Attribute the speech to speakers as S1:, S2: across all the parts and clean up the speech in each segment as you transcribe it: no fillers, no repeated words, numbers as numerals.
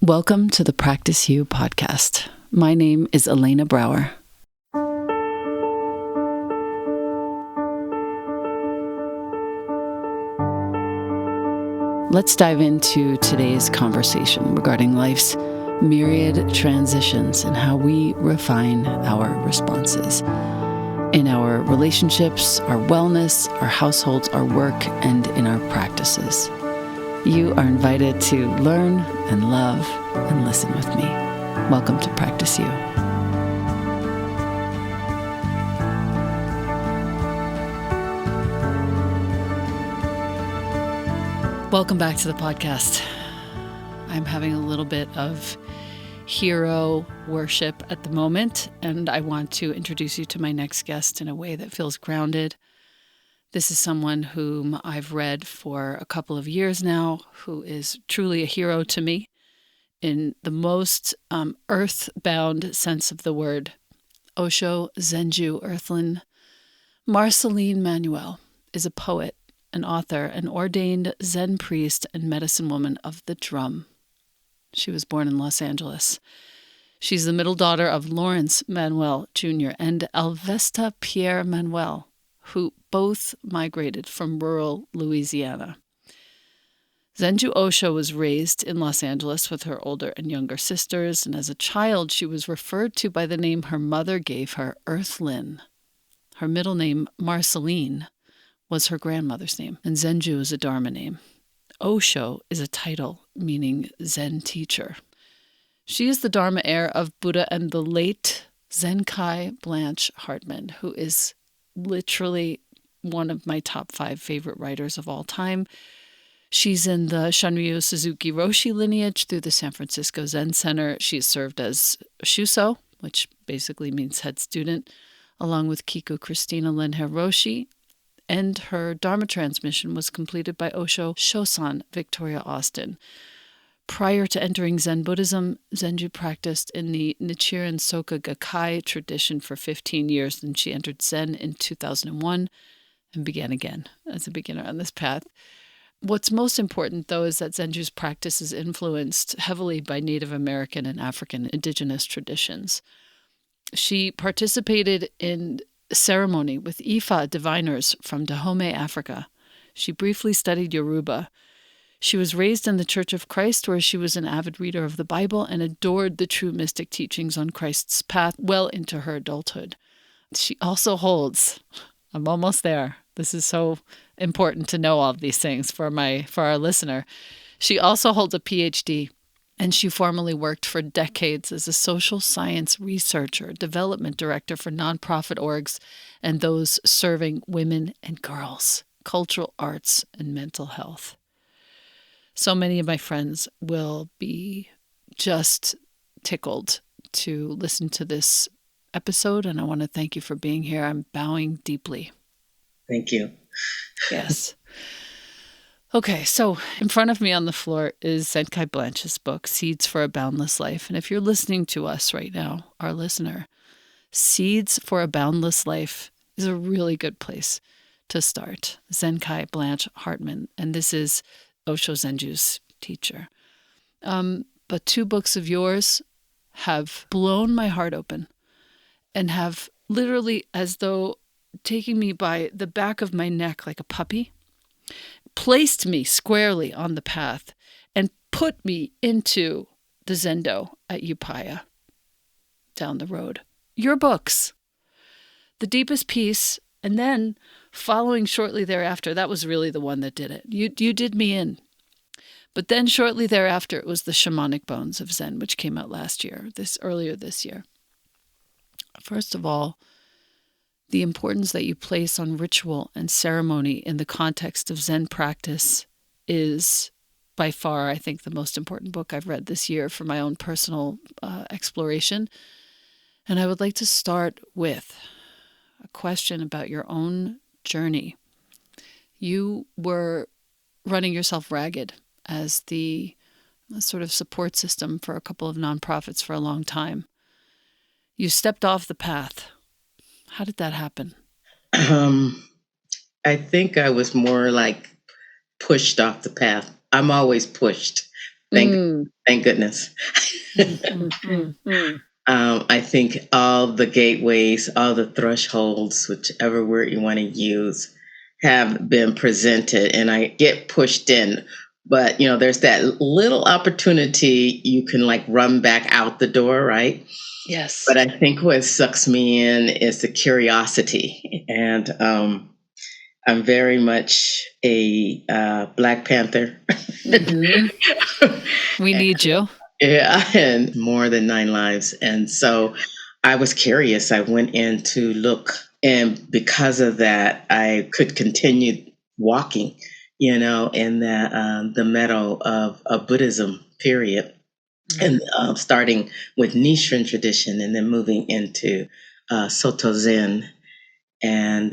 S1: Welcome to the Practice You podcast. My name is Elena Brower. Let's dive into today's conversation regarding life's myriad transitions and how we refine our responses in our relationships, our wellness, our households, our work, and in our practices. You are invited to learn and love and listen with me. Welcome to Practice You. Welcome back to the podcast. I'm having a little bit of hero worship at the moment, and I want to introduce you to my next guest in a way that feels grounded. This is someone whom I've read for a couple of years now, who is truly a hero to me in the most earthbound sense of the word. Osho Zenju Earthlyn. Marselean Manuel is a poet, an author, an ordained Zen priest and medicine woman of the drum. She was born in Los Angeles. She's the middle daughter of Lawrence Manuel Jr. and Alvesta Pierre Manuel, who both migrated from rural Louisiana. Zenju Osho was raised in Los Angeles with her older and younger sisters, and as a child she was referred to by the name her mother gave her, Earthlyn. Her middle name, Marselean, was her grandmother's name, and Zenju is a dharma name. Osho is a title meaning Zen teacher. She is the dharma heir of Buddha and the late Zenkei Blanche Hartman, who is literally one of my top 5 favorite writers of all time. She's in the Shunryu Suzuki Roshi lineage through the San Francisco Zen Center. She's served as Shuso, which basically means head student, along with Kiku Christina Lenher Roshi, and her Dharma transmission was completed by Osho Shosan Victoria Austin. Prior to entering Zen Buddhism, Zenju practiced in the Nichiren Soka Gakkai tradition for 15 years. Then she entered Zen in 2001 and began again as a beginner on this path. What's most important, though, is that Zenju's practice is influenced heavily by Native American and African indigenous traditions. She participated in ceremony with Ifa diviners from Dahomey, Africa. She briefly studied Yoruba. She was raised in the Church of Christ, where she was an avid reader of the Bible and adored the true mystic teachings on Christ's path well into her adulthood. She also holds, I'm almost there. This is so important to know all of these things for our listener. She also holds a PhD, and she formerly worked for decades as a social science researcher, development director for nonprofit orgs and those serving women and girls, cultural arts, and mental health. So many of my friends will be just tickled to listen to this episode, and I want to thank you for being here. I'm bowing deeply.
S2: Thank you.
S1: Yes. Okay, so in front of me on the floor is Zenkei Blanche's book, Seeds for a Boundless Life. And if you're listening to us right now, our listener, Seeds for a Boundless Life is a really good place to start. Zenkei Blanche Hartman, and this is Osho Zenju's teacher. But 2 books of yours have blown my heart open and have literally, as though taking me by the back of my neck like a puppy, placed me squarely on the path and put me into the Zendo at Upaya down the road. Your books, The Deepest Peace, and then following shortly thereafter, that was really the one that did it. You did me in. But then shortly thereafter, it was the Shamanic Bones of Zen, which came out earlier this year. First of all, the importance that you place on ritual and ceremony in the context of Zen practice is by far, I think, the most important book I've read this year for my own personal exploration. And I would like to start with a question about your own journey. You were running yourself ragged as the sort of support system for a couple of nonprofits for a long time. You stepped off the path. How did that happen?
S2: I think I was more like pushed off the path. I'm always pushed. Thank goodness. I think all the gateways, all the thresholds, whichever word you want to use, have been presented, and I get pushed in. But there's that little opportunity you can like run back out the door, right?
S1: Yes.
S2: But I think what sucks me in is the curiosity, and I'm very much a Black Panther.
S1: We need you.
S2: Yeah, and more than 9 lives. And so I was curious. I went in to look. And because of that, I could continue walking, in the meadow of Buddhism, period. And starting with Nichiren tradition and then moving into Soto Zen. And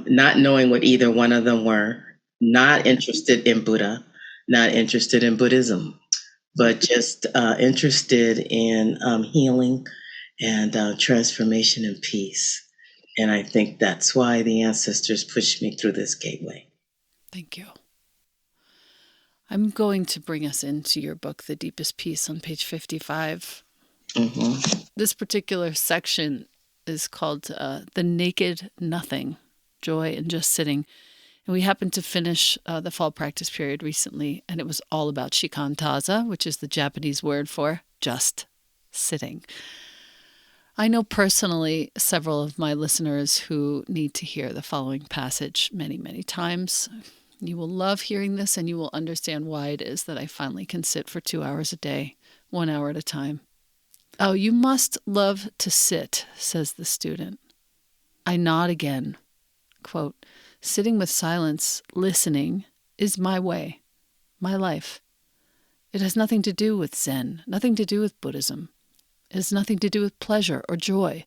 S2: not knowing what either one of them were, not interested in Buddha, not interested in Buddhism, but just interested in healing and transformation and peace. And I think that's why the ancestors pushed me through this gateway.
S1: Thank you. I'm going to bring us into your book, The Deepest Peace, on page 55. This particular section is called The Naked Nothing, Joy in Just Sitting. And we happened to finish the fall practice period recently, and it was all about shikantaza, which is the Japanese word for just sitting. I know personally several of my listeners who need to hear the following passage many, many times. You will love hearing this, and you will understand why it is that I finally can sit for 2 hours a day, 1 hour at a time. Oh, you must love to sit, says the student. I nod again. Quote, sitting with silence, listening, is my way, my life. It has nothing to do with Zen, nothing to do with Buddhism. It has nothing to do with pleasure or joy.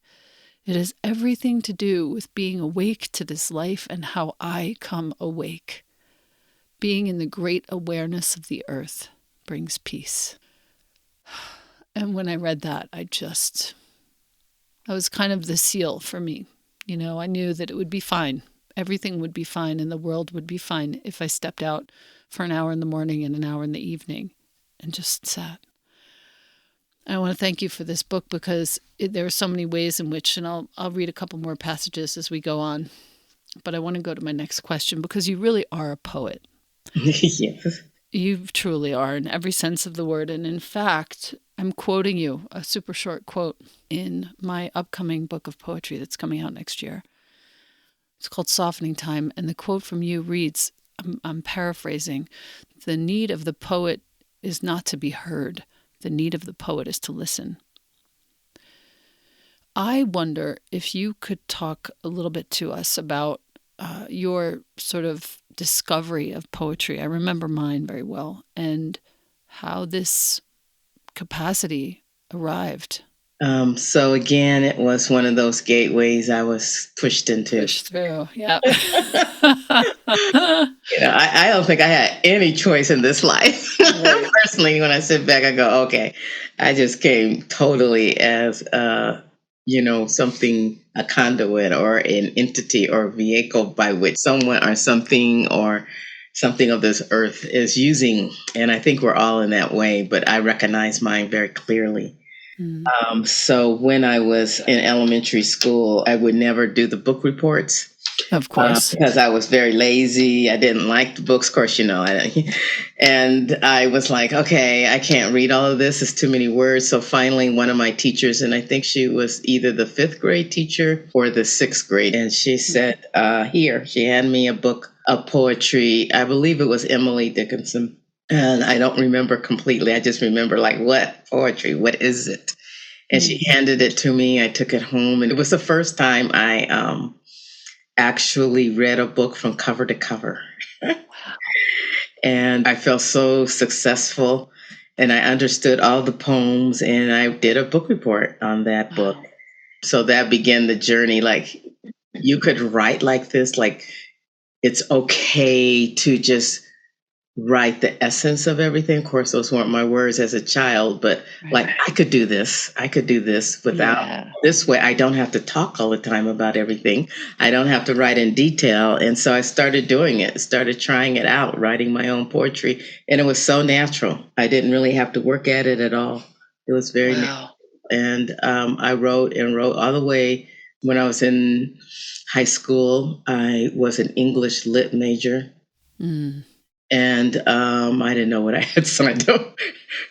S1: It has everything to do with being awake to this life and how I come awake. Being in the great awareness of the earth brings peace. And when I read that, that was kind of the seal for me. I knew that it would be fine. Everything would be fine and the world would be fine if I stepped out for an hour in the morning and an hour in the evening and just sat. I want to thank you for this book because there are so many ways in which, and I'll read a couple more passages as we go on, but I want to go to my next question because you really are a poet.
S2: Yes.
S1: You truly are in every sense of the word. And in fact, I'm quoting you, a super short quote in my upcoming book of poetry that's coming out next year. It's called Softening Time. And the quote from you reads, I'm paraphrasing, the need of the poet is not to be heard. The need of the poet is to listen. I wonder if you could talk a little bit to us about your sort of discovery of poetry. I remember mine very well, and how this capacity arrived.
S2: So again, it was one of those gateways I was pushed into.
S1: Pushed through, yeah.
S2: I don't think I had any choice in this life. Right. Personally, when I sit back, I go, okay, I just came totally as something, a conduit or an entity or vehicle by which someone or something of this earth is using. And I think we're all in that way, but I recognize mine very clearly. So when I was in elementary school, I would never do the book reports.
S1: Of course.
S2: Because I was very lazy. I didn't like the books, of course, and I was like, okay, I can't read all of this. It's too many words. So finally, one of my teachers, and I think she was either the 5th grade teacher or the 6th grade, and she said, here, she handed me a book of poetry. I believe it was Emily Dickinson. And I don't remember completely. I just remember what poetry? What is it? And she handed it to me. I took it home. And it was the first time I actually read a book from cover to cover. Wow. And I felt so successful. And I understood all the poems. And I did a book report on that book. So that began the journey. You could write like this. It's okay to just write the essence of everything. Of course, those weren't my words as a child, but like, I could do this. I could do this without this way. I don't have to talk all the time about everything. I don't have to write in detail. And so I started doing it, started trying it out, writing my own poetry. And it was so natural. I didn't really have to work at it at all. It was very natural. And I wrote and wrote all the way when I was in high school. I was an English lit major. And I didn't know what I had signed up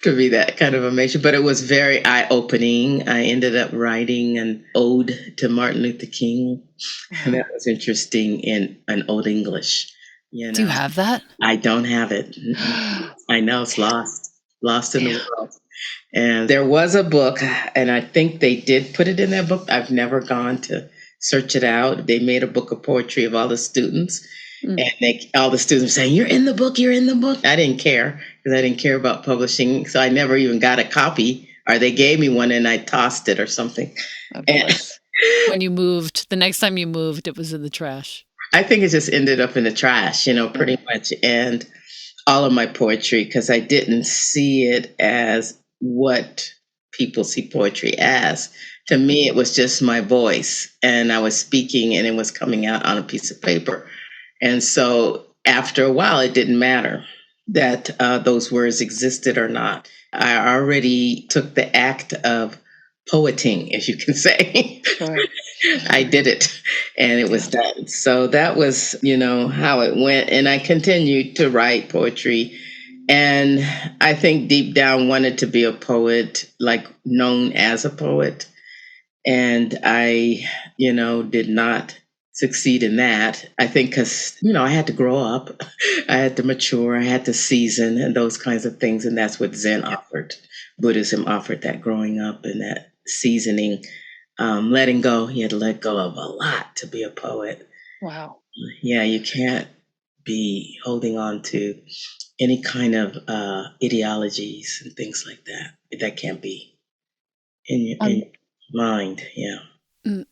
S2: to be that kind of a major, but it was very eye-opening. I ended up writing an ode to Martin Luther King, and that was interesting in an Old English.
S1: Do you have that?
S2: I don't have it. I know it's lost in the world. And there was a book, and I think they did put it in that book. I've never gone to search it out. They made a book of poetry of all the students. And all the students were saying, "You're in the book, you're in the book." I didn't care because I didn't care about publishing. So I never even got a copy, or they gave me one and I tossed it or something.
S1: Of course. When you moved, the next time you moved, it was in the trash.
S2: I think it just ended up in the trash, pretty much. And all of my poetry, because I didn't see it as what people see poetry as. To me, it was just my voice, and I was speaking and it was coming out on a piece of paper. And so after a while, it didn't matter that those words existed or not. I already took the act of poeting, if you can say. Sure. I did it, and it was done. So that was, how it went. And I continued to write poetry. And I think deep down wanted to be a poet, like known as a poet. And I, did not succeed in that. I think because, I had to grow up, I had to mature, I had to season and those kinds of things. And that's what Zen offered. Buddhism offered that growing up and that seasoning, letting go. You had to let go of a lot to be a poet. Wow. Yeah, you can't be holding on to any kind of ideologies and things like that. That can't be in your mind. Yeah.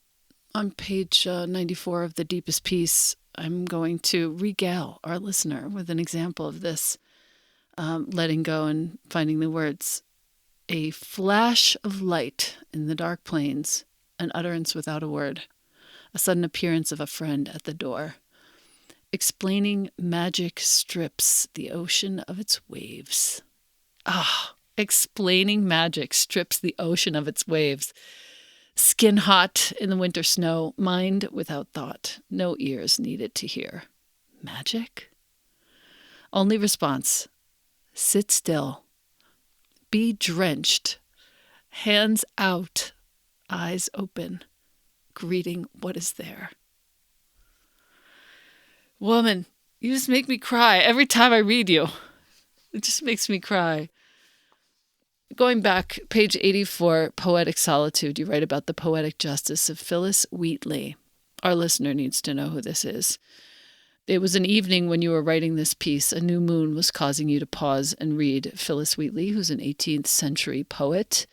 S1: On page 94 of The Deepest Peace, I'm going to regale our listener with an example of this, letting go and finding the words. A flash of light in the dark plains, an utterance without a word, a sudden appearance of a friend at the door. Explaining magic strips the ocean of its waves. Explaining magic strips the ocean of its waves. Skin hot in the winter snow, mind without thought, no ears needed to hear. Magic? Only response, sit still. Be drenched, hands out, eyes open, greeting what is there. Woman, you just make me cry every time I read you. It just makes me cry. Going back, page 84, Poetic Solitude, you write about the poetic justice of Phyllis Wheatley. Our listener needs to know who this is. It was an evening when you were writing this piece. A new moon was causing you to pause and read Phyllis Wheatley, who's an 18th century poet.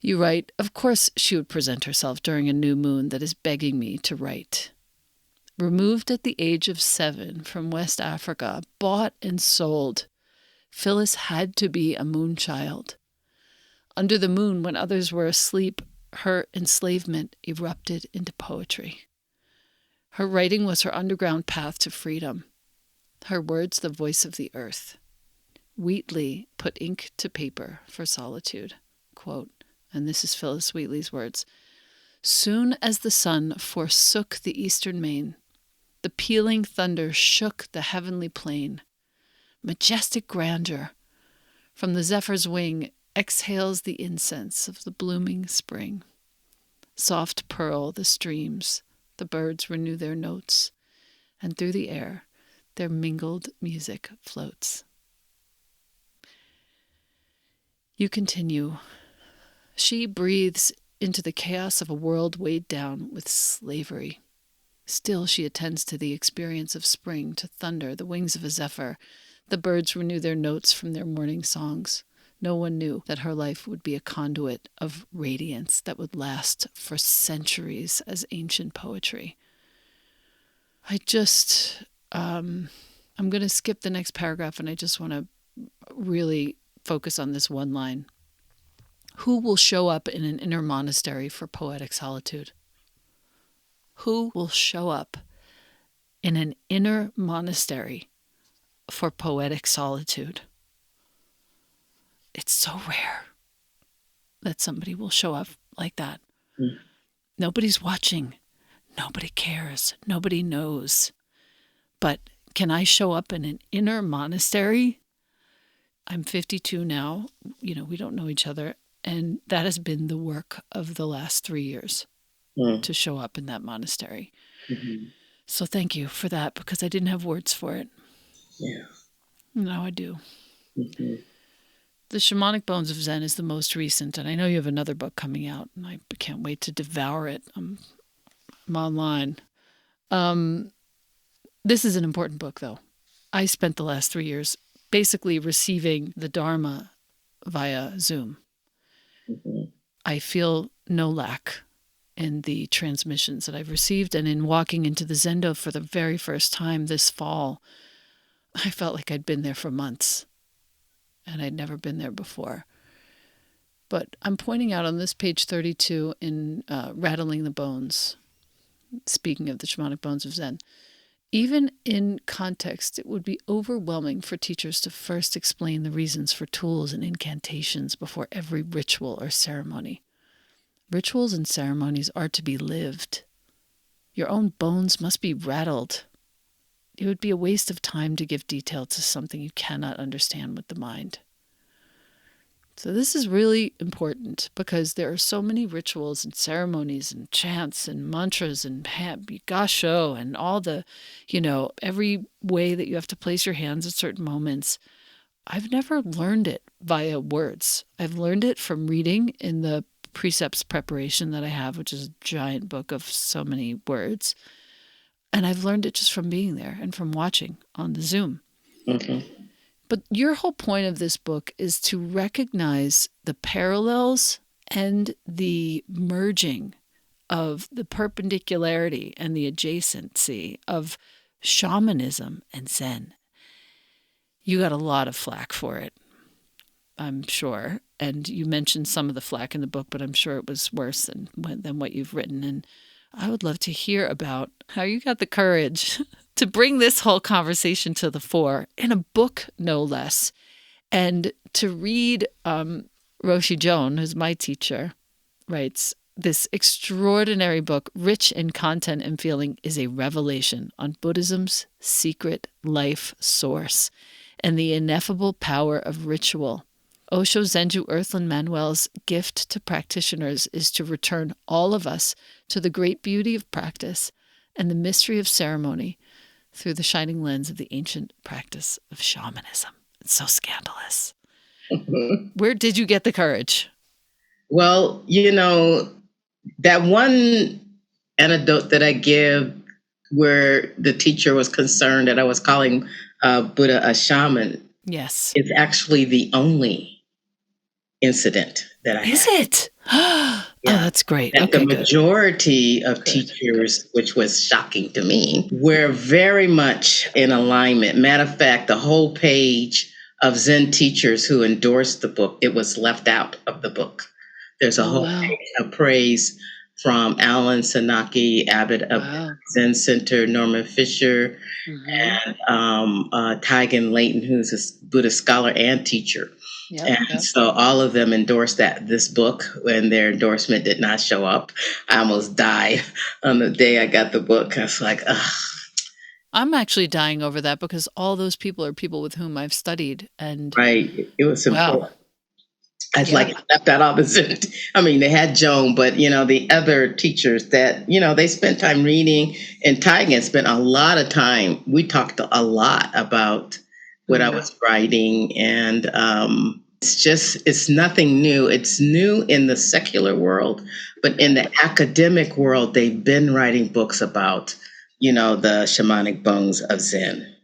S1: You write, of course she would present herself during a new moon that is begging me to write. Removed at the age of 7 from West Africa, bought and sold, Phyllis had to be a moon child. Under the moon, when others were asleep, her enslavement erupted into poetry. Her writing was her underground path to freedom. Her words, the voice of the earth. Wheatley put ink to paper for solitude. Quote, and this is Phyllis Wheatley's words. Soon as the sun forsook the eastern main, the pealing thunder shook the heavenly plain. Majestic grandeur. From the zephyr's wing exhales the incense of the blooming spring. Soft purl the streams, the birds renew their notes, and through the air their mingled music floats. You continue. She breathes into the chaos of a world weighed down with slavery. Still she attends to the experience of spring, to thunder, the wings of a zephyr. The birds renew their notes from their morning songs. No one knew that her life would be a conduit of radiance that would last for centuries as ancient poetry. I just, I'm going to skip the next paragraph, and I just want to really focus on this one line. Who will show up in an inner monastery for poetic solitude? Who will show up in an inner monastery for poetic solitude? It's so rare that somebody will show up like that. Mm. Nobody's watching. Nobody cares. Nobody knows. But can I show up in an inner monastery? I'm 52 now. We don't know each other. And that has been the work of the last 3 years, to show up in that monastery. Mm-hmm. So thank you for that, because I didn't have words for it.
S2: Yeah.
S1: Now I do. Mm-hmm. The Shamanic Bones of Zen is the most recent, and I know you have another book coming out, and I can't wait to devour it. I'm online. This is an important book, though. I spent the last 3 years basically receiving the dharma via Zoom. Mm-hmm. I feel no lack in the transmissions that I've received, and in walking into the Zendo for the very first time this fall, I felt like I'd been there for months, and I'd never been there before. But I'm pointing out on this page 32 in Rattling the Bones, speaking of the Shamanic Bones of Zen, even in context, it would be overwhelming for teachers to first explain the reasons for tools and incantations before every ritual or ceremony. Rituals and ceremonies are to be lived. Your own bones must be rattled. It would be a waste of time to give detail to something you cannot understand with the mind. So this is really important, because there are so many rituals and ceremonies and chants and mantras and gasho and all the, every way that you have to place your hands at certain moments. I've never learned it via words. I've learned it from reading in the precepts preparation that I have, which is a giant book of so many words. And I've learned it just from being there and from watching on the Zoom. Mm-hmm. But your whole point of this book is to recognize the parallels and the merging of the perpendicularity and the adjacency of shamanism and Zen. You got a lot of flack for it, I'm sure. And you mentioned some of the flack in the book, but I'm sure it was worse than what you've written. And I would love to hear about how you got the courage to bring this whole conversation to the fore in a book, no less, and to read Roshi Joan, who's my teacher, writes, this extraordinary book, rich in content and feeling, is a revelation on Buddhism's secret life source and the ineffable power of ritual. Osho Zenju Earthlyn Manuel's gift to practitioners is to return all of us to the great beauty of practice and the mystery of ceremony through the shining lens of the ancient practice of shamanism. It's so scandalous. Mm-hmm. Where did you get the courage?
S2: Well, that one anecdote that I give where the teacher was concerned that I was calling Buddha a shaman.
S1: Yes.
S2: It's actually the only incident that I
S1: Is
S2: had.
S1: it? Yeah. Oh, that's great.
S2: And the majority of teachers, which was shocking to me, were very much in alignment. Matter of fact, the whole page of Zen teachers who endorsed the book, it was left out of the book. There's a whole page of praise from Alan Sanaki, abbot of Zen Center, Norman Fisher, and Taigen Layton, who's a Buddhist scholar and teacher. So all of them endorsed this book, and their endorsement did not show up. I almost died on the day I got the book. I was like, ugh.
S1: I'm actually dying over that, because all those people are people with whom I've studied. And
S2: right. It was important. I was like, left out all the, they had Joan, but, the other teachers that, they spent time reading, and Taigen spent a lot of time. We talked a lot about what I was writing, and it's nothing new. It's new in the secular world, but in the academic world, they've been writing books about, the shamanic bones of Zen,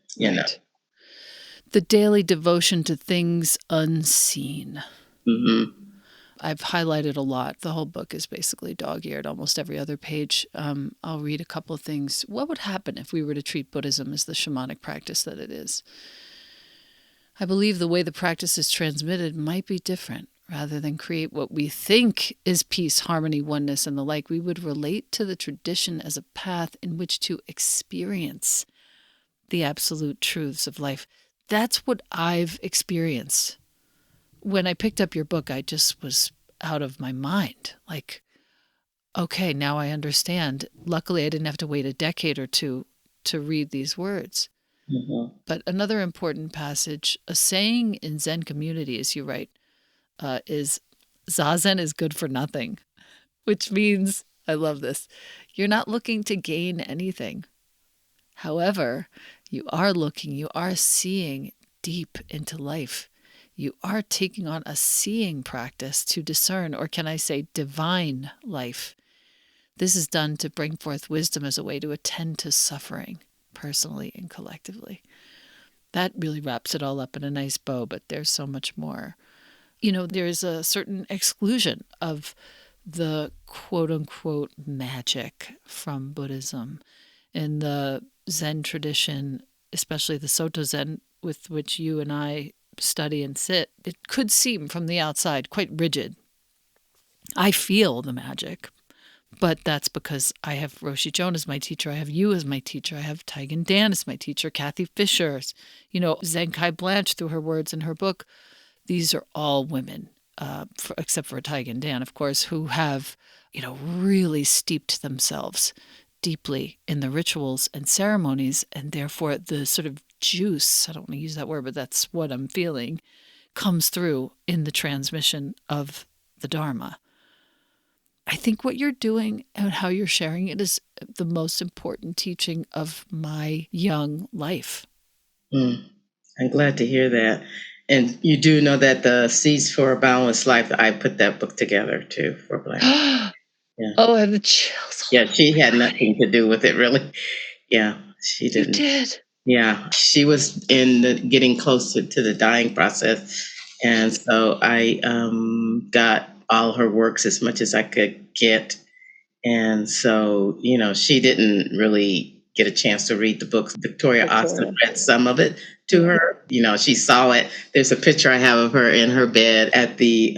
S1: The daily devotion to things unseen.
S2: Mm-hmm.
S1: I've highlighted a lot. The whole book is basically dog-eared, almost every other page. I'll read a couple of things. What would happen if we were to treat Buddhism as the shamanic practice that it is? I believe the way the practice is transmitted might be different. Rather than create what we think is peace, harmony, oneness, and the like, we would relate to the tradition as a path in which to experience the absolute truths of life. That's what I've experienced. When I picked up your book, I just was out of my mind. Like, okay, now I understand. Luckily, I didn't have to wait a decade or two to read these words.
S2: Mm-hmm.
S1: But another important passage, a saying in Zen community, as you write, is Zazen is good for nothing, which means, I love this, you're not looking to gain anything. However, you are seeing deep into life. You are taking on a seeing practice to discern, or can I say divine life. This is done to bring forth wisdom as a way to attend to suffering, personally and collectively. That really wraps it all up in a nice bow, but there's so much more. There's a certain exclusion of the quote-unquote magic from Buddhism. In the Zen tradition, especially the Soto Zen, with which you and I study and sit, it could seem from the outside quite rigid. I feel the magic, but that's because I have Roshi Joan as my teacher, I have you as my teacher, I have Taigen Dan as my teacher, Kathy Fisher, Zenkei Blanche through her words in her book. These are all women, except for Taigen Dan, of course, who have, really steeped themselves deeply in the rituals and ceremonies, and therefore the sort of juice, I don't want to use that word, but that's what I'm feeling, comes through in the transmission of the Dharma. I think what you're doing and how you're sharing it is the most important teaching of my young life.
S2: I'm glad to hear that. And you do know that the Seeds for a Boundless Life, I put that book together too for Blanche.
S1: Yeah. Oh, I have the chills.
S2: Yeah, she had nothing to do with it, really. Yeah, she didn't.
S1: You did.
S2: Yeah, she was getting closer to the dying process. And so I got all her works as much as I could get. And so, she didn't really get a chance to read the books. Victoria Austin read some of it to her. She saw it. There's a picture I have of her in her bed at the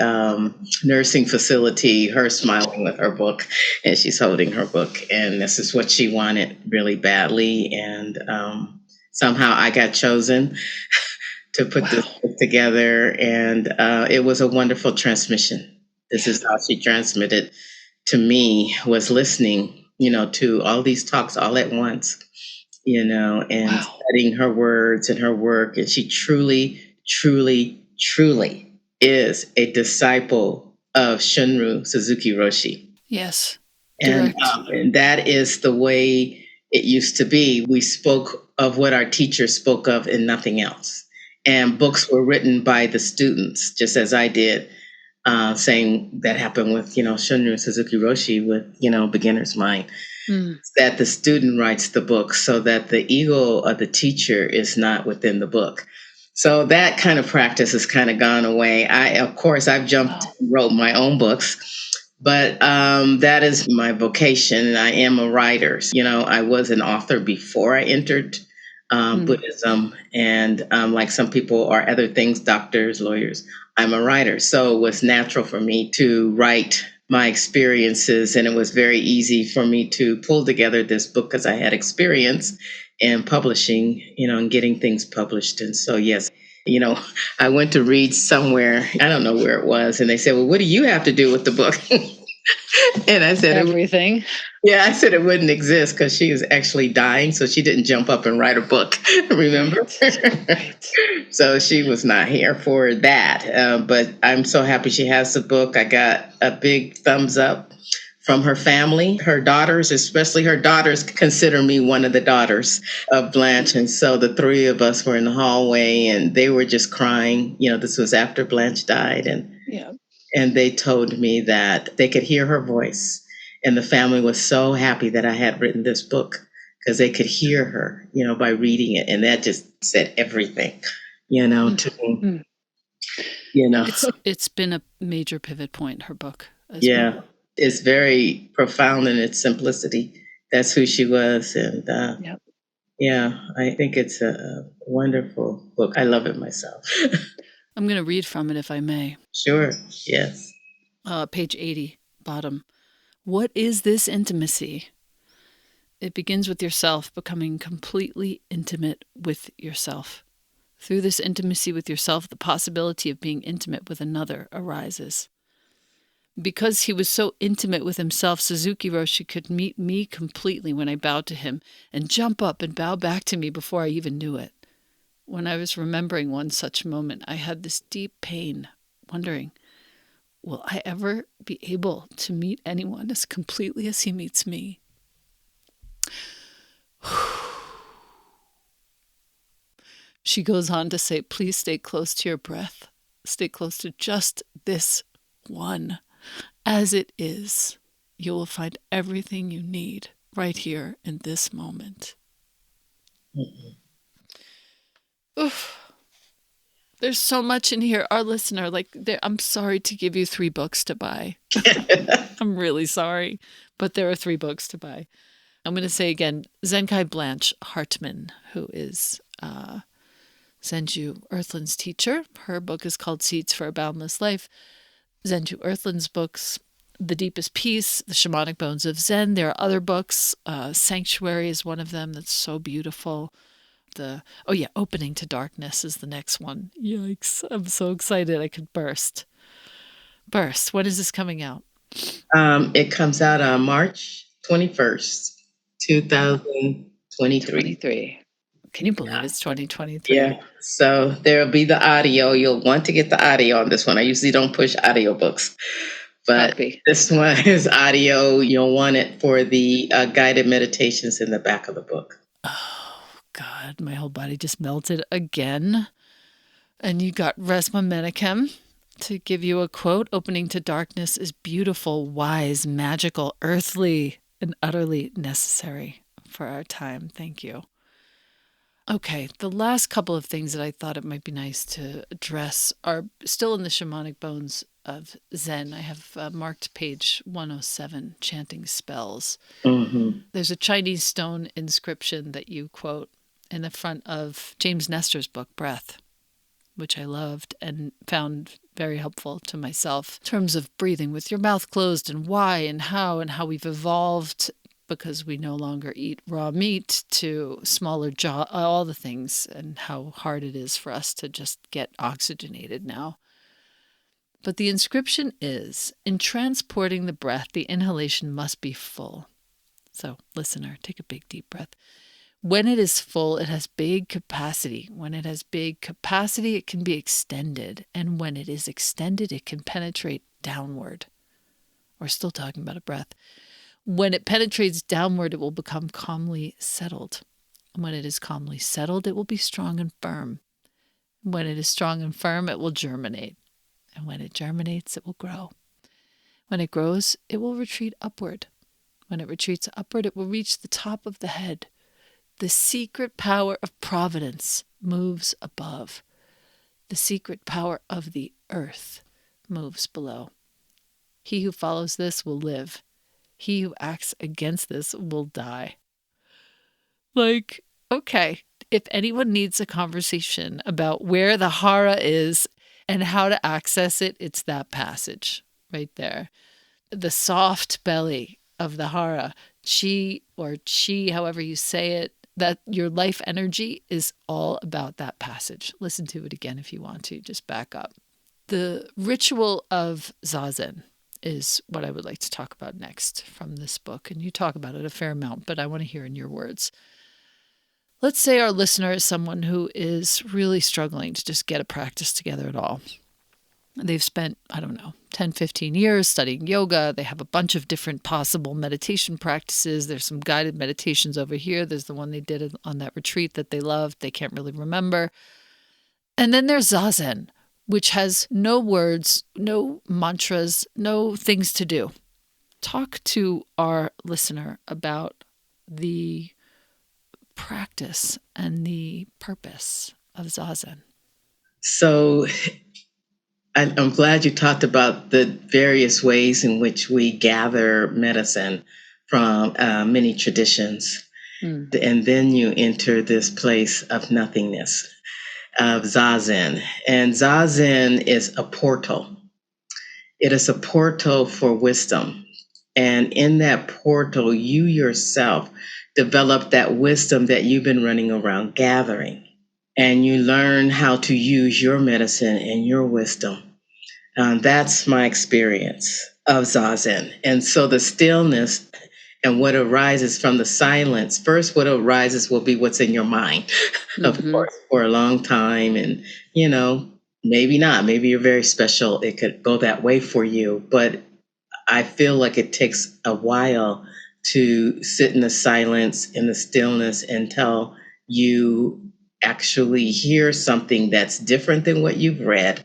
S2: nursing facility, her smiling with her book, and she's holding her book. And this is what she wanted really badly. And somehow I got chosen to put this book together. And it was a wonderful transmission. This is how she transmitted to me, was listening, to all these talks all at once, and studying her words and her work. And she truly, truly, truly is a disciple of Shunryu Suzuki Roshi.
S1: Yes.
S2: And that is the way it used to be. We spoke of what our teacher spoke of and nothing else. And books were written by the students, just as I did. Saying that happened with, Shunryu Suzuki Roshi with, Beginner's Mind, that the student writes the book so that the ego of the teacher is not within the book. So that kind of practice has kind of gone away. I've jumped and wrote my own books, but that is my vocation. I am a writer. I was an author before I entered Buddhism, and like some people or other things, doctors, lawyers, I'm a writer. So it was natural for me to write my experiences, and it was very easy for me to pull together this book because I had experience in publishing, and getting things published. And so, yes, I went to read somewhere, I don't know where it was, and they said, well, what do you have to do with the book? And I said,
S1: everything.
S2: I said it wouldn't exist because she is actually dying. So she didn't jump up and write a book, remember? Right. So she was not here for that. But I'm so happy she has the book. I got a big thumbs up from her family. Her daughters, especially her daughters, consider me one of the daughters of Blanche. And so the three of us were in the hallway and they were just crying. This was after Blanche died. And they told me that they could hear her voice. And the family was so happy that I had written this book because they could hear her, by reading it. And that just said everything, to me. you know.
S1: It's been a major pivot point, her book as
S2: Yeah.
S1: well.
S2: It's very profound in its simplicity. That's who she was. And
S1: Yep.
S2: yeah, I think it's a wonderful book. I love it myself.
S1: I'm going to read from it if I may.
S2: Sure. Yes.
S1: Page 80, bottom. What is this intimacy? It begins with yourself, becoming completely intimate with yourself. Through this intimacy with yourself, the possibility of being intimate with another arises. Because he was so intimate with himself, Suzuki Roshi could meet me completely when I bowed to him and jump up and bow back to me before I even knew it. When I was remembering one such moment, I had this deep pain, wondering, will I ever be able to meet anyone as completely as he meets me? She goes on to say, please stay close to your breath. Stay close to just this one. As it is, you will find everything you need right here in this moment. Oof. There's so much in here. Our listener, I'm sorry to give you 3 books to buy. I'm really sorry, but there are 3 books to buy. I'm going to say again, Zenkei Blanche Hartman, who is Zenju Earthlyn's teacher. Her book is called Seeds for a Boundless Life. Zenju Earthlyn's books, The Deepest Peace, The Shamanic Bones of Zen. There are other books. Sanctuary is one of them that's so beautiful. Opening to Darkness is the next one. Yikes. I'm so excited I could burst. When is this coming out?
S2: It comes out on March 21st, 2023.
S1: Can you believe it's 2023?
S2: Yeah. So there'll be the audio. You'll want to get the audio on this one. I usually don't push audiobooks, but this one is audio. You'll want it for the guided meditations in the back of the book.
S1: Oh, God, my whole body just melted again. And you got Resma Menakem to give you a quote. Opening to Darkness is beautiful, wise, magical, earthly, and utterly necessary for our time. Thank you. Okay, the last couple of things that I thought it might be nice to address are still in the Shamanic Bones of Zen. I have marked page 107, Chanting Spells.
S2: Mm-hmm.
S1: There's a Chinese stone inscription that you quote in the front of James Nestor's book, Breath, which I loved and found very helpful to myself in terms of breathing with your mouth closed and why and how we've evolved because we no longer eat raw meat to smaller jaw, all the things, and how hard it is for us to just get oxygenated now. But the inscription is, in transporting the breath, the inhalation must be full. So, listener, take a big deep breath. When it is full, it has big capacity. When it has big capacity, it can be extended. And when it is extended, it can penetrate downward. We're still talking about a breath. When it penetrates downward, it will become calmly settled. When it is calmly settled, it will be strong and firm. When it is strong and firm, it will germinate. And when it germinates, it will grow. When it grows, it will retreat upward. When it retreats upward, it will reach the top of the head. The secret power of providence moves above. The secret power of the earth moves below. He who follows this will live. He who acts against this will die. Okay, if anyone needs a conversation about where the hara is and how to access it, it's that passage right there. The soft belly of the hara, chi or chi, however you say it, that your life energy is all about that passage. Listen to it again if you want to, just back up. The ritual of Zazen is what I would like to talk about next from this book. And you talk about it a fair amount, but I want to hear in your words. Let's say our listener is someone who is really struggling to just get a practice together at all. They've spent, 10, 15 years studying yoga. They have a bunch of different possible meditation practices. There's some guided meditations over here. There's the one they did on that retreat that they loved. They can't really remember. And then there's Zazen, which has no words, no mantras, no things to do. Talk to our listener about the practice and the purpose of Zazen.
S2: So I'm glad you talked about the various ways in which we gather medicine from many traditions. And then you enter this place of nothingness, of Zazen. And Zazen is a portal. It is a portal for wisdom. And in that portal, you yourself develop that wisdom that you've been running around gathering. And you learn how to use your medicine and your wisdom. That's my experience of Zazen. And so the stillness and what arises from the silence, first, what arises will be what's in your mind, of course, for a long time. And, maybe not. Maybe you're very special. It could go that way for you. But I feel like it takes a while to sit in the silence, in the stillness, until you actually hear something that's different than what you've read,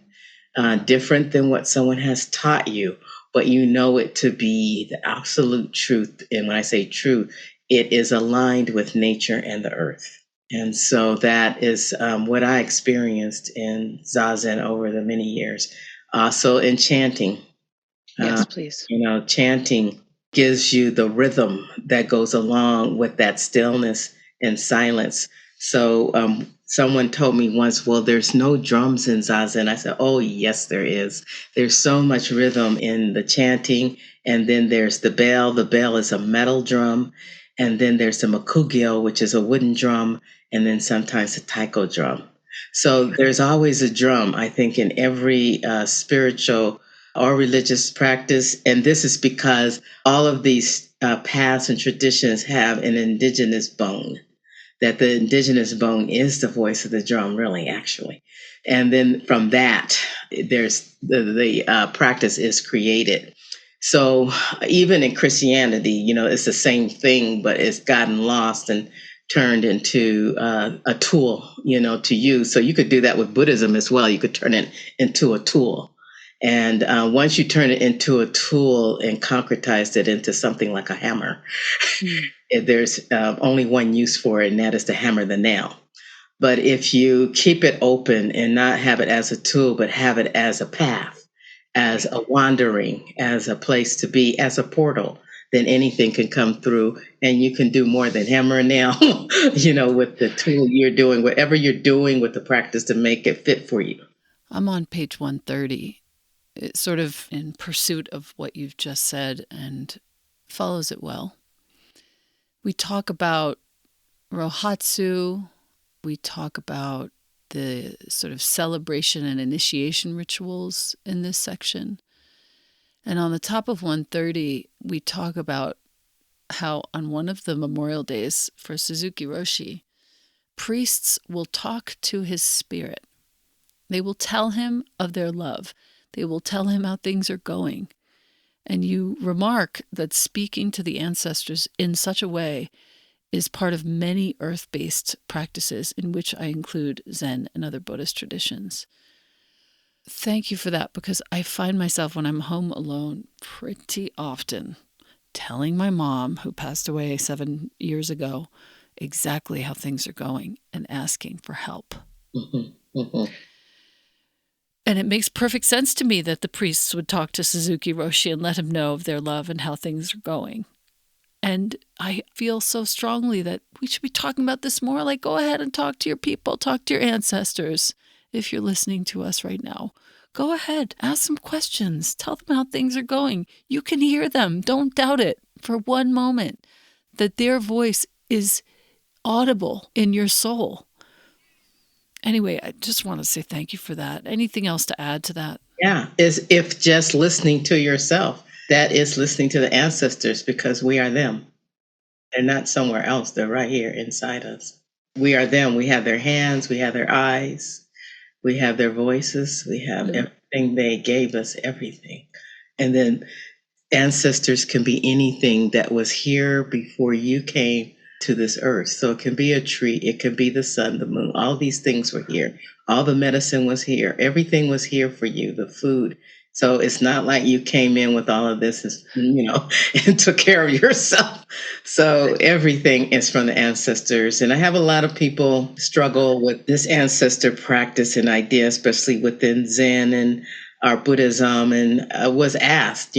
S2: different than what someone has taught you, but you know it to be the absolute truth. And when I say truth, it is aligned with nature and the earth. And so that is what I experienced in Zazen over the many years. Also in chanting.
S1: Yes, please.
S2: Chanting gives you the rhythm that goes along with that stillness and silence. So someone told me once, well, there's no drums in Zazen. I said, oh, yes, there is. There's so much rhythm in the chanting. And then there's the bell. The bell is a metal drum. And then there's the makugyo, which is a wooden drum. And then sometimes a taiko drum. So there's always a drum, I think, in every spiritual or religious practice. And this is because all of these paths and traditions have an indigenous bone, that the indigenous bone is the voice of the drum, really, actually. And then from that, there's the practice is created. So even in Christianity, it's the same thing, but it's gotten lost and turned into a tool, to use. So you could do that with Buddhism as well. You could turn it into a tool. And once you turn it into a tool and concretize it into something like a hammer, there's only one use for it, and that is to hammer the nail. But if you keep it open and not have it as a tool, but have it as a path, as a wandering, as a place to be, as a portal, then anything can come through, and you can do more than hammer a nail, with the tool you're doing, whatever you're doing with the practice to make it fit for you.
S1: I'm on page 130. It's sort of in pursuit of what you've just said and follows it well. We talk about rohatsu. We talk about the sort of celebration and initiation rituals in this section. And on the top of 130, we talk about how on one of the memorial days for Suzuki Roshi, priests will talk to his spirit. They will tell him of their love. They will tell him how things are going. And you remark that speaking to the ancestors in such a way is part of many earth-based practices, in which I include Zen and other Buddhist traditions. Thank you for that, because I find myself when I'm home alone pretty often telling my mom, who passed away 7 years ago, exactly how things are going and asking for help. And it makes perfect sense to me that the priests would talk to Suzuki Roshi and let him know of their love and how things are going. And I feel so strongly that we should be talking about this more. Like, go ahead and talk to your people, talk to your ancestors. If you're listening to us right now, go ahead, ask some questions, tell them how things are going. You can hear them. Don't doubt it for one moment that their voice is audible in your soul. Anyway, I just want to say thank you for that. Anything else to add to that?
S2: Yeah, is if just listening to yourself, that is listening to the ancestors, because we are them. They're not somewhere else. They're right here inside us. We are them. We have their hands. We have their eyes. We have their voices. We have everything. They gave us everything. And then ancestors can be anything that was here before you came to this earth. So it can be a tree, it can be the sun, the moon, all these things were here. All the medicine was here. Everything was here for you, the food. So it's not like you came in with all of this, and took care of yourself. So everything is from the ancestors. And I have a lot of people struggle with this ancestor practice and idea, especially within Zen. And our Buddhism, and was asked,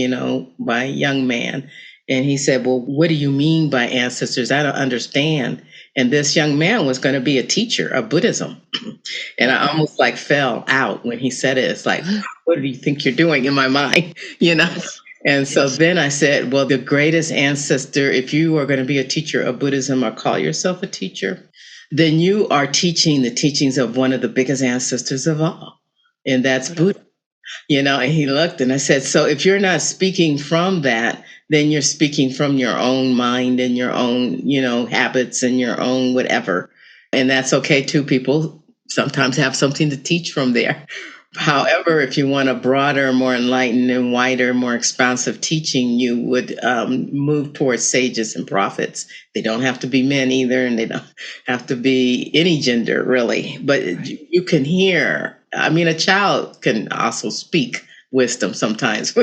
S2: by a young man. And he said, well, what do you mean by ancestors? I don't understand. And this young man was going to be a teacher of Buddhism. And I almost like fell out when he said it. It's like, what do you think you're doing in my mind? And so then I said, well, the greatest ancestor, if you are going to be a teacher of Buddhism or call yourself a teacher, then you are teaching the teachings of one of the biggest ancestors of all. And that's Buddha. And he looked and I said, so if you're not speaking from that, then you're speaking from your own mind and your own, habits and your own whatever. And that's okay too. People sometimes have something to teach from there. However, if you want a broader, more enlightened and wider, more expansive teaching, you would move towards sages and prophets. They don't have to be men either, and they don't have to be any gender, really. But you can hear, a child can also speak wisdom sometimes,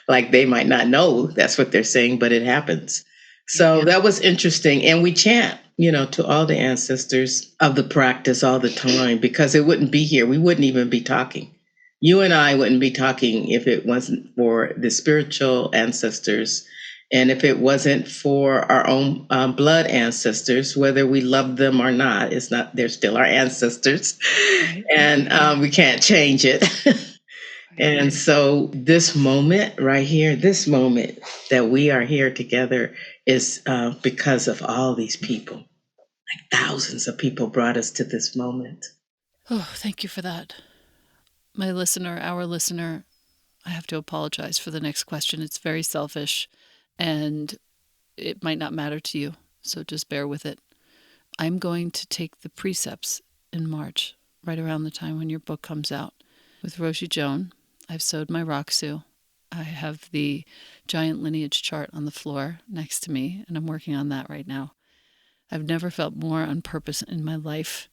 S2: like they might not know that's what they're saying, but it happens. So that was interesting. And we chant, to all the ancestors of the practice all the time, because it wouldn't be here. We wouldn't even be talking. You and I wouldn't be talking if it wasn't for the spiritual ancestors, and if it wasn't for our own blood ancestors, whether we love them or not. They're still our ancestors, and we can't change it. And so this moment right here, this moment that we are here together is because of all these people. Like thousands of people brought us to this moment.
S1: Oh, thank you for that. My listener, our listener, I have to apologize for the next question. It's very selfish and it might not matter to you, so just bear with it. I'm going to take the precepts in March, right around the time when your book comes out, with Roshi Joan. I've sewed my Roxu. I have the giant lineage chart on the floor next to me, and I'm working on that right now. I've never felt more on purpose in my life.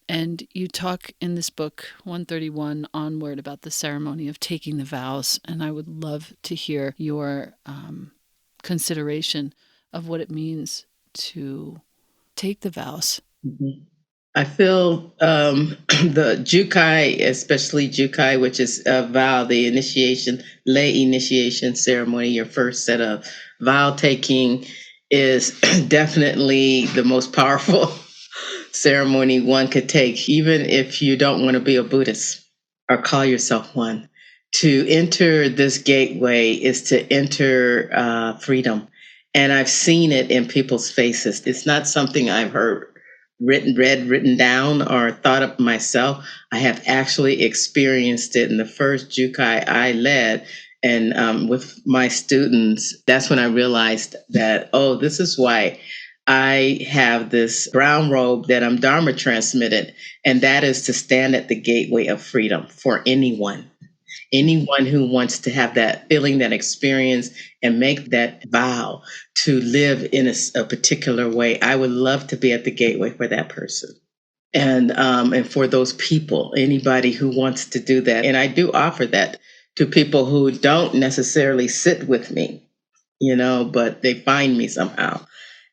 S1: And you talk in this book, 131 onward, about the ceremony of taking the vows, and I would love to hear your consideration of what it means to take the vows.
S2: Mm-hmm. I feel the Jukai, especially Jukai, which is a vow, the initiation, lay initiation ceremony, your first set of vow taking, is definitely the most powerful ceremony one could take, even if you don't want to be a Buddhist or call yourself one. To enter this gateway is to enter freedom. And I've seen it in people's faces. It's not something I've heard written down or thought of myself. I have actually experienced it in the first Jukai I led. And with my students, that's when I realized that, this is why I have this brown robe that I'm Dharma transmitted. And that is to stand at the gateway of freedom for anyone who wants to have that feeling, that experience, and make that vow to live in a particular way. I would love to be at the gateway for that person. And for those people, anybody who wants to do that. And I do offer that to people who don't necessarily sit with me, but they find me somehow.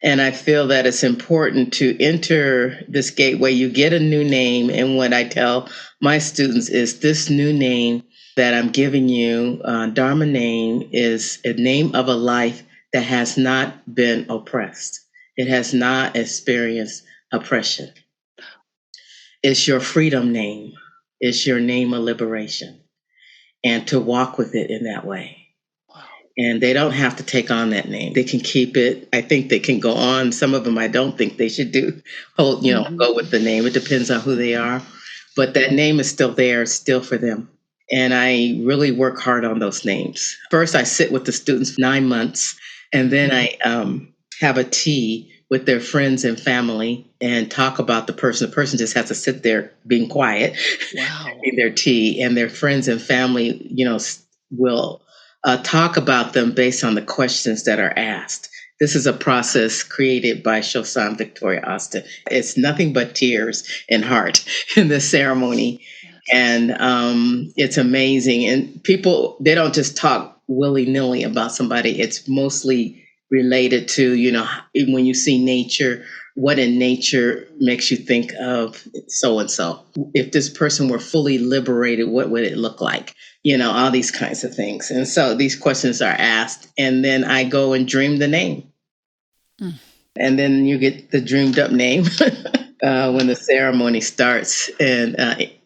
S2: And I feel that it's important to enter this gateway. You get a new name. And what I tell my students is this new name that I'm giving you, Dharma name, is a name of a life that has not been oppressed. It has not experienced oppression. It's your freedom name. It's your name of liberation. And to walk with it in that way. And they don't have to take on that name. They can keep it. I think they can go on. Some of them I don't think they should go with the name. It depends on who they are. But that name is still there, still for them. And I really work hard on those names. First, I sit with the students 9 months, and then I have a tea with their friends and family and talk about the person. The person just has to sit there being quiet, in their tea, and their friends and family, will talk about them based on the questions that are asked. This is a process created by Shosan Victoria Austin. It's nothing but tears and heart in this ceremony. And it's amazing. And people, they don't just talk willy-nilly about somebody. It's mostly related to, when you see nature what in nature makes you think of so and so? If this person were fully liberated, what would it look like? All these kinds of things. And so these questions are asked, and then I go and dream the name. Mm. And then you get the dreamed up name when the ceremony starts and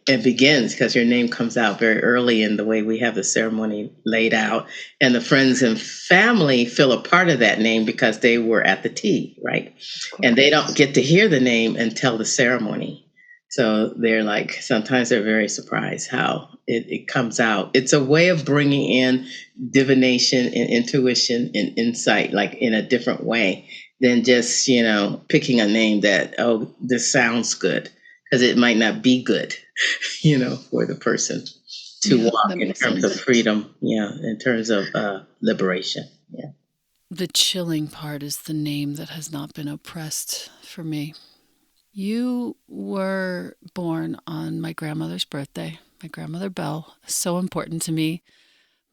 S2: it begins, because your name comes out very early in the way we have the ceremony laid out. And the friends and family feel a part of that name because they were at the tea, right? And they don't get to hear the name until the ceremony. So they're like, sometimes they're very surprised how it comes out. It's a way of bringing in divination and intuition and insight, like in a different way than just, picking a name that, oh, this sounds good, because it might not be good, for the person to walk in terms of freedom. Yeah. In terms of liberation. Yeah.
S1: The chilling part is the name that has not been oppressed for me. You were born on my grandmother's birthday. My grandmother Belle, so important to me.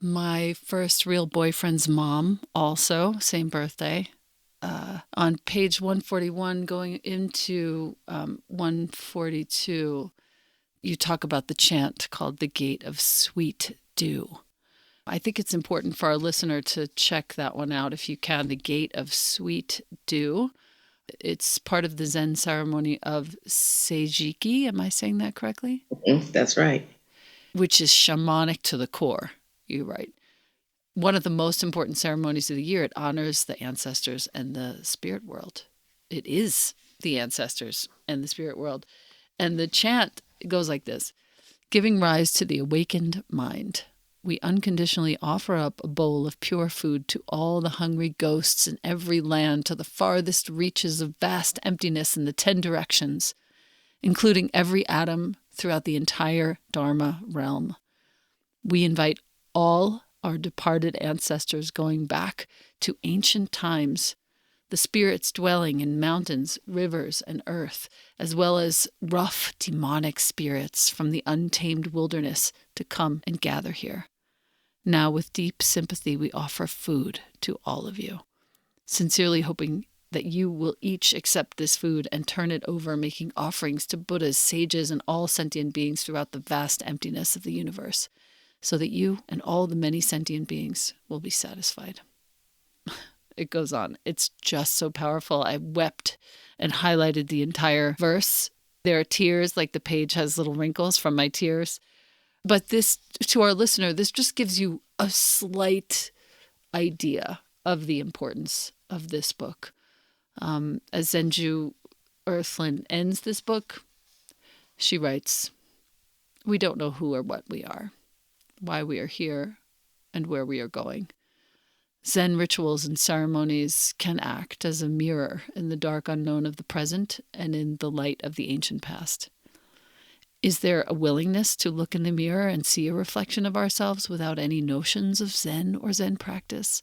S1: My first real boyfriend's mom, also, same birthday. On page 141, going into 142, you talk about the chant called the Gate of Sweet Dew. I think it's important for our listener to check that one out if you can, the Gate of Sweet Dew. It's part of the Zen ceremony of Seijiki. Am I saying that correctly?
S2: That's right.
S1: Which is shamanic to the core. You're right. One of the most important ceremonies of the year. It honors the ancestors and the spirit world. It is the ancestors and the spirit world. And the chant goes like this: giving rise to the awakened mind, we unconditionally offer up a bowl of pure food to all the hungry ghosts in every land, to the farthest reaches of vast emptiness in the 10 directions, including every atom throughout the entire Dharma realm. We invite all our departed ancestors going back to ancient times, the spirits dwelling in mountains, rivers, and earth, as well as rough demonic spirits from the untamed wilderness, to come and gather here. Now, with deep sympathy, we offer food to all of you, sincerely hoping that you will each accept this food and turn it over, making offerings to Buddhas, sages, and all sentient beings throughout the vast emptiness of the universe, so that you and all the many sentient beings will be satisfied. It goes on. It's just so powerful. I wept and highlighted the entire verse. There are tears, like the page has little wrinkles from my tears. But this, to our listener, this just gives you a slight idea of the importance of this book. As Zenju Earthlyn ends this book, she writes, "We don't know who or what we are, why we are here, and where we are going. Zen rituals and ceremonies can act as a mirror in the dark unknown of the present and in the light of the ancient past. Is there a willingness to look in the mirror and see a reflection of ourselves without any notions of Zen or Zen practice?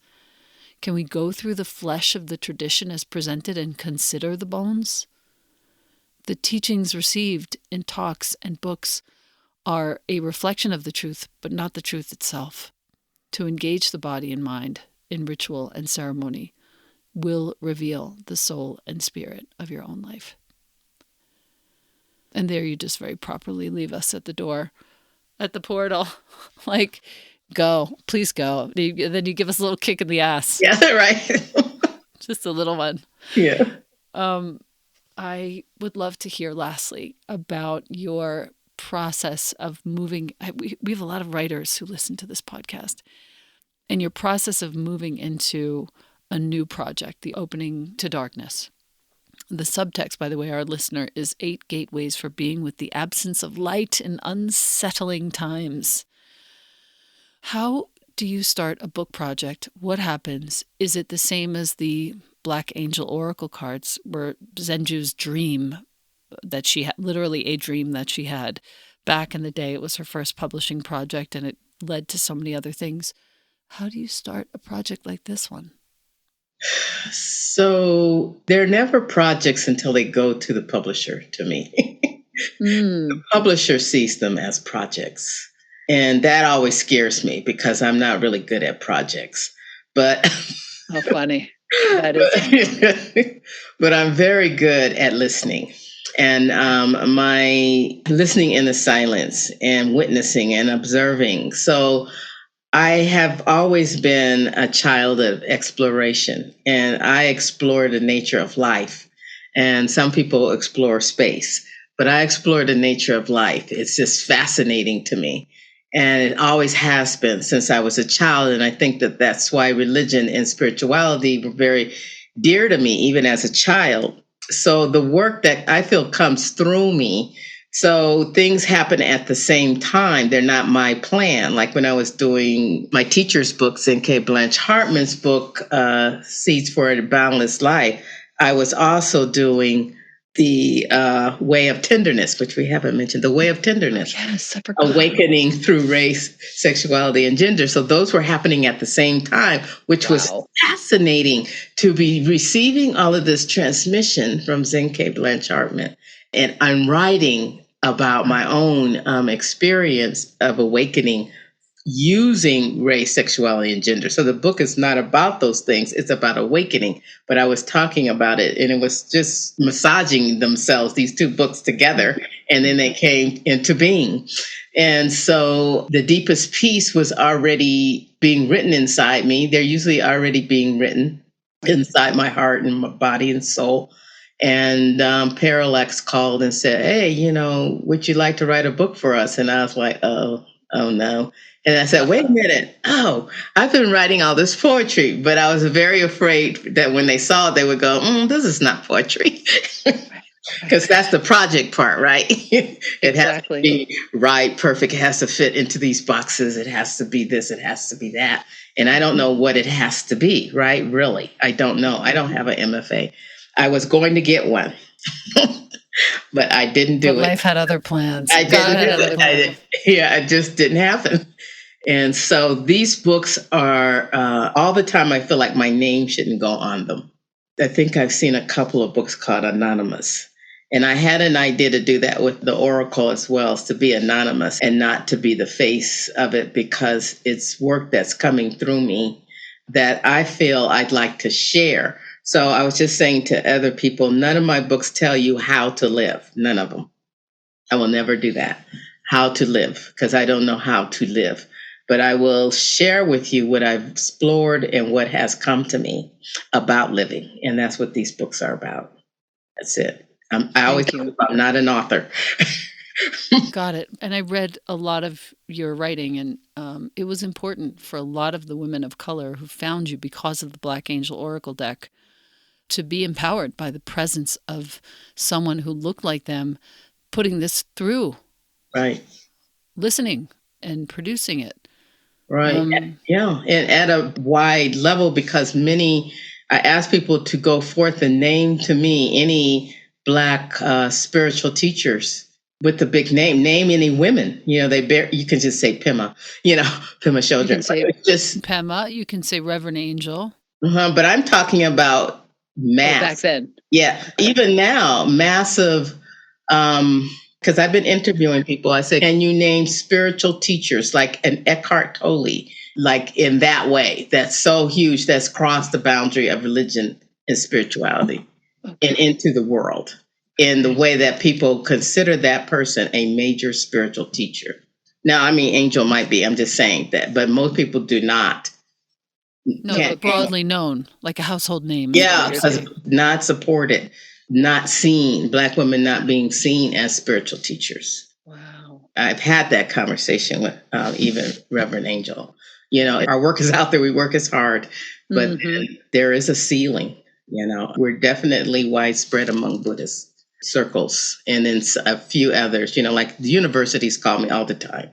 S1: Can we go through the flesh of the tradition as presented and consider the bones? The teachings received in talks and books are a reflection of the truth, but not the truth itself. To engage the body and mind in ritual and ceremony will reveal the soul and spirit of your own life." And there you just very properly leave us at the door, at the portal. Like, go, please go. Then you give us a little kick in the ass.
S2: Yeah, right.
S1: Just a little one.
S2: Yeah.
S1: I would love to hear, lastly, about your process of moving. We have a lot of writers who listen to this podcast. And your process of moving into a new project, the Opening to Darkness. The subtext, by the way, our listener, is 8 gateways for being with the absence of light in unsettling times. How do you start a book project? What happens? Is it the same as the Black Angel Oracle cards, where Zenju's dream that she had, literally a dream that she had back in the day? It was her first publishing project and it led to so many other things. How do you start a project like this one?
S2: So they're never projects until they go to the publisher, to me. The publisher sees them as projects. And that always scares me because I'm not really good at projects. But
S1: how funny. That is.
S2: But I'm very good at listening. And my listening in the silence and witnessing and observing. So I have always been a child of exploration, and I explore the nature of life. And some people explore space, but I explore the nature of life. It's just fascinating to me. And it always has been since I was a child. And I think that that's why religion and spirituality were very dear to me, even as a child. So the work that I feel comes through me, so things happen at the same time. They're not my plan. Like when I was doing my teacher's book, Zenkei Blanche Hartman's book, Seeds for a Boundless Life, I was also doing the Way of Tenderness, which we haven't mentioned, the Way of Tenderness.
S1: Yes,
S2: Awakening through race, sexuality, and gender. So those were happening at the same time, which was fascinating to be receiving all of this transmission from Zenkei Blanche Hartman. And I'm writing about my own experience of awakening using race, sexuality, and gender. So the book is not about those things, it's about awakening. But I was talking about it, and it was just massaging themselves, these two books together, and then they came into being. And so the deepest piece was already being written inside me. They're usually already being written inside my heart and my body and soul. And Parallax called and said, "Hey, would you like to write a book for us?" And I was like, oh no. And I said, "Wait a minute. Oh, I've been writing all this poetry." But I was very afraid that when they saw it, they would go, "This is not poetry." Because that's the project part, right? It has to be right, perfect. It has to fit into these boxes. It has to be this. It has to be that. And I don't know what it has to be, right? Really, I don't know. I don't have an MFA. I was going to get one, but I didn't do it.
S1: Life had other plans.
S2: I didn't do it. It just didn't happen. And so these books are all the time. I feel like my name shouldn't go on them. I think I've seen a couple of books called Anonymous. And I had an idea to do that with the Oracle as well, is to be anonymous and not to be the face of it, because it's work that's coming through me that I feel I'd like to share. So I was just saying to other people, none of my books tell you how to live. None of them. I will never do that. How to live, because I don't know how to live. But I will share with you what I've explored and what has come to me about living. And that's what these books are about. That's it. I always talk about, I'm not an author.
S1: Got it. And I read a lot of your writing, and it was important for a lot of the women of color who found you because of the Black Angel Oracle deck to be empowered by the presence of someone who looked like them, putting this through.
S2: Right.
S1: Listening and producing it.
S2: Right. Yeah. And at a wide level, because I ask people to go forth and name to me any Black spiritual teachers with the big name any women. You can just say Pema, Pema Chodron.
S1: You can say just Pema, you can say Reverend Angel.
S2: But I'm talking about mass.
S1: Back then.
S2: Yeah. Even now, massive, because I've been interviewing people. I say, can you name spiritual teachers like an Eckhart Tolle, like in that way? That's so huge. That's crossed the boundary of religion and spirituality and into the world in the way that people consider that person a major spiritual teacher. Now, I mean, Angel might be. I'm just saying that, but most people do not.
S1: No, but broadly known, like a household name.
S2: Yeah, because not supported, not seen, Black women not being seen as spiritual teachers.
S1: Wow.
S2: I've had that conversation with even Reverend Angel. Our work is out there, we work as hard, but there is a ceiling. We're definitely widespread among Buddhist circles, and then a few others, like the universities call me all the time.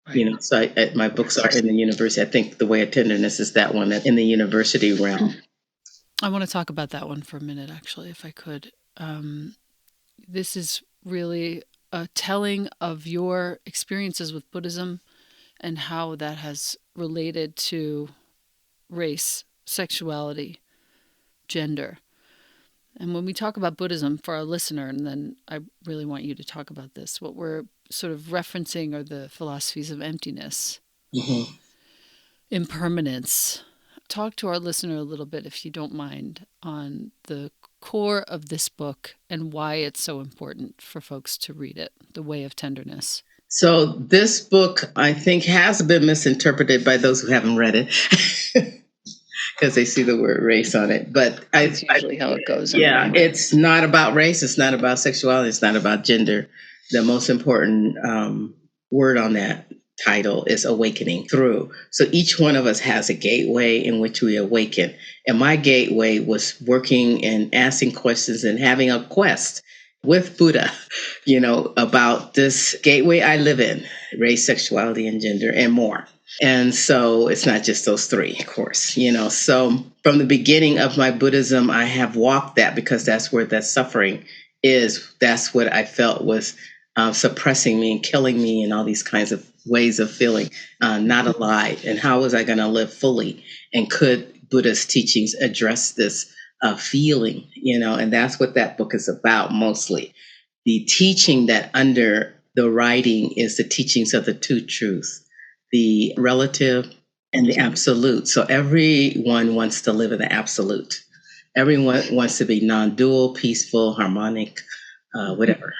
S2: Right. So my books are in the university. I think The Way of Tenderness is that one in the university realm.
S1: I want to talk about that one for a minute, actually, if I could. This is really a telling of your experiences with Buddhism and how that has related to race, sexuality, gender. And when we talk about Buddhism for our listener, and then I really want you to talk about this, what we're sort of referencing are the philosophies of emptiness, impermanence, talk to our listener a little bit, if you don't mind, on the core of this book and why it's so important for folks to read it, The Way of Tenderness.
S2: So this book, I think, has been misinterpreted by those who haven't read it because they see the word race on it. But
S1: That's usually how it goes.
S2: yeah,
S1: Anyway.
S2: it's not about race. It's not about sexuality. It's not about gender. The most important word on that title is awakening through. So each one of us has a gateway in which we awaken. And my gateway was working and asking questions and having a quest with Buddha, about this gateway I live in, race, sexuality, and gender, and more. And so it's not just those three, of course, So from the beginning of my Buddhism, I have walked that because that's where that suffering is. That's what I felt was suppressing me and killing me and all these kinds of ways of feeling not alive. And how was I going to live fully? And could Buddha's teachings address this feeling, And that's what that book is about mostly. The teaching that under the writing is the teachings of the two truths, the relative and the absolute. So everyone wants to live in the absolute. Everyone wants to be non-dual, peaceful, harmonic, whatever.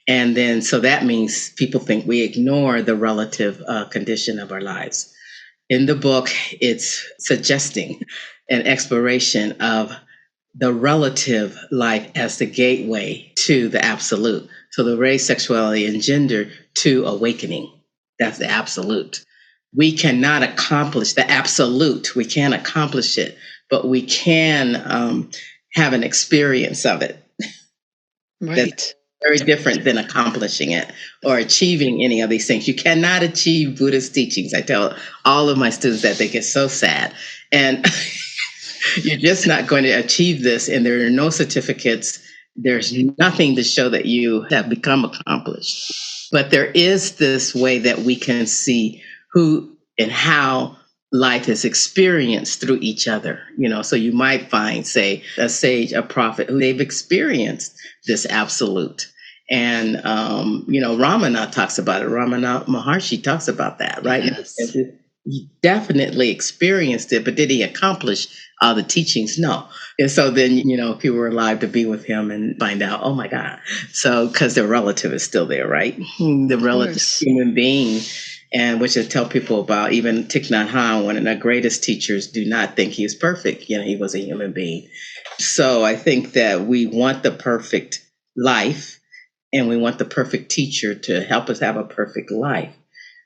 S2: And then, so that means people think we ignore the relative condition of our lives. In the book, it's suggesting an exploration of the relative life as the gateway to the absolute. So the race, sexuality, and gender to awakening. That's the absolute. We cannot accomplish the absolute. We can't accomplish it, but we can have an experience of it.
S1: Right.
S2: That's very different than accomplishing it or achieving any of these things. You cannot achieve Buddhist teachings. I tell all of my students that. They get so sad. And you're just not going to achieve this, and there are no certificates. There's nothing to show that you have become accomplished. But there is this way that we can see who and how life is experienced through each other. So you might find, say, a sage, a prophet, who they've experienced this absolute. And, Ramana talks about it. Ramana Maharshi talks about that, right?
S1: Yes.
S2: He definitely experienced it, but did he accomplish all the teachings? No. And so then, people were alive to be with him and find out, oh my God. So, because the relative is still there, right? The relative human being, and which I tell people about, even Thich Nhat Hanh, one of the greatest teachers, do not think he was perfect. He was a human being. So I think that we want the perfect life, and we want the perfect teacher to help us have a perfect life.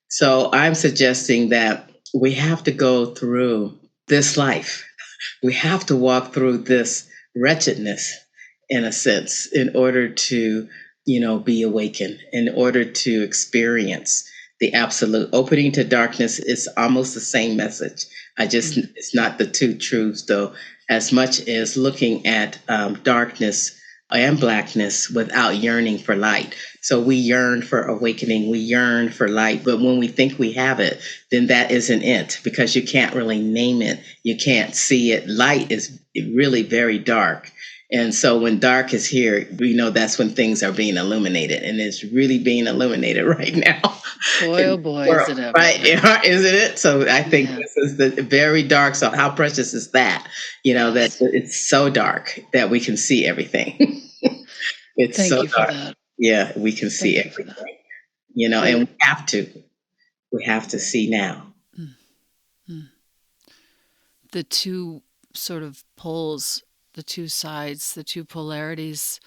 S2: So I'm suggesting that we have to go through this life. We have to walk through this wretchedness, in a sense, in order to, be awakened, in order to experience the absolute. Opening to darkness is almost the same message. It's not the two truths, though, as much as looking at darkness and blackness without yearning for light. So we yearn for awakening, we yearn for light, but when we think we have it, then that isn't it, because you can't really name it, you can't see it. Light is really very dark. And so when dark is here, we know that's when things are being illuminated, and it's really being illuminated right now.
S1: Boy, oh boy, is it ever.
S2: Right, isn't it? So I think this is the very dark. So how precious is that? That it's so dark that we can see everything. It's
S1: Thank
S2: so
S1: you for
S2: dark.
S1: that.
S2: Yeah, we can see everything. And we have to see now.
S1: The two sort of poles, the two sides, the two polarities,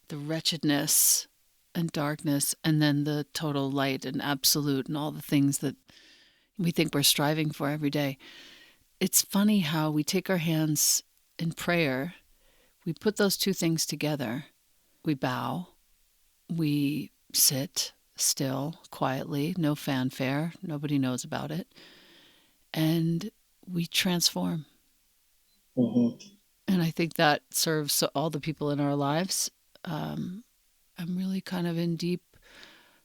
S1: the wretchedness and darkness, and then the total light and absolute and all the things that we think we're striving for every day. It's funny how we take our hands in prayer, we put those two things together, we bow, we sit still, quietly, no fanfare, nobody knows about it, and we transform.
S2: Mm-hmm.
S1: And I think that serves all the people in our lives. I'm really kind of in deep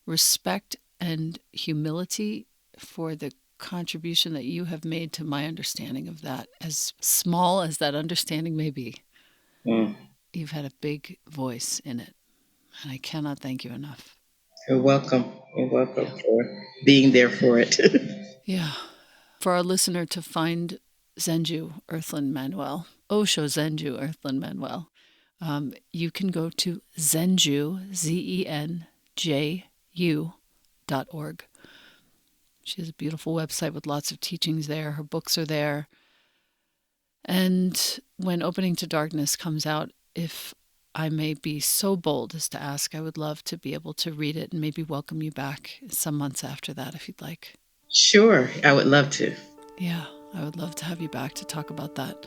S1: respect and humility for the contribution that you have made to my understanding of that, as small as that understanding may be. You've had a big voice in it, and I cannot thank you enough.
S2: You're welcome. You're welcome for being there for it.
S1: Yeah. For our listener to find Zenju Earthlyn Manuel, Osho Zenju Earthlyn Manuel, you can go to Zenju, ZENJU.org. She has a beautiful website with lots of teachings there. Her books are there. And when Opening to Darkness comes out, if I may be so bold as to ask, I would love to be able to read it and maybe welcome you back some months after that if you'd like.
S2: Sure, I would love to.
S1: Yeah, I would love to have you back to talk about that.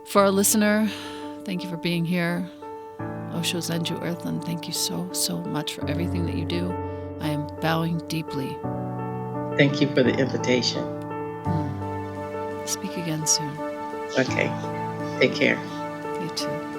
S1: For our listener, thank you for being here. Osho Zenju Earthlyn, thank you so, so much for everything that you do. I am bowing deeply.
S2: Thank you for the invitation.
S1: Speak again soon.
S2: Okay. Take care.
S1: You too.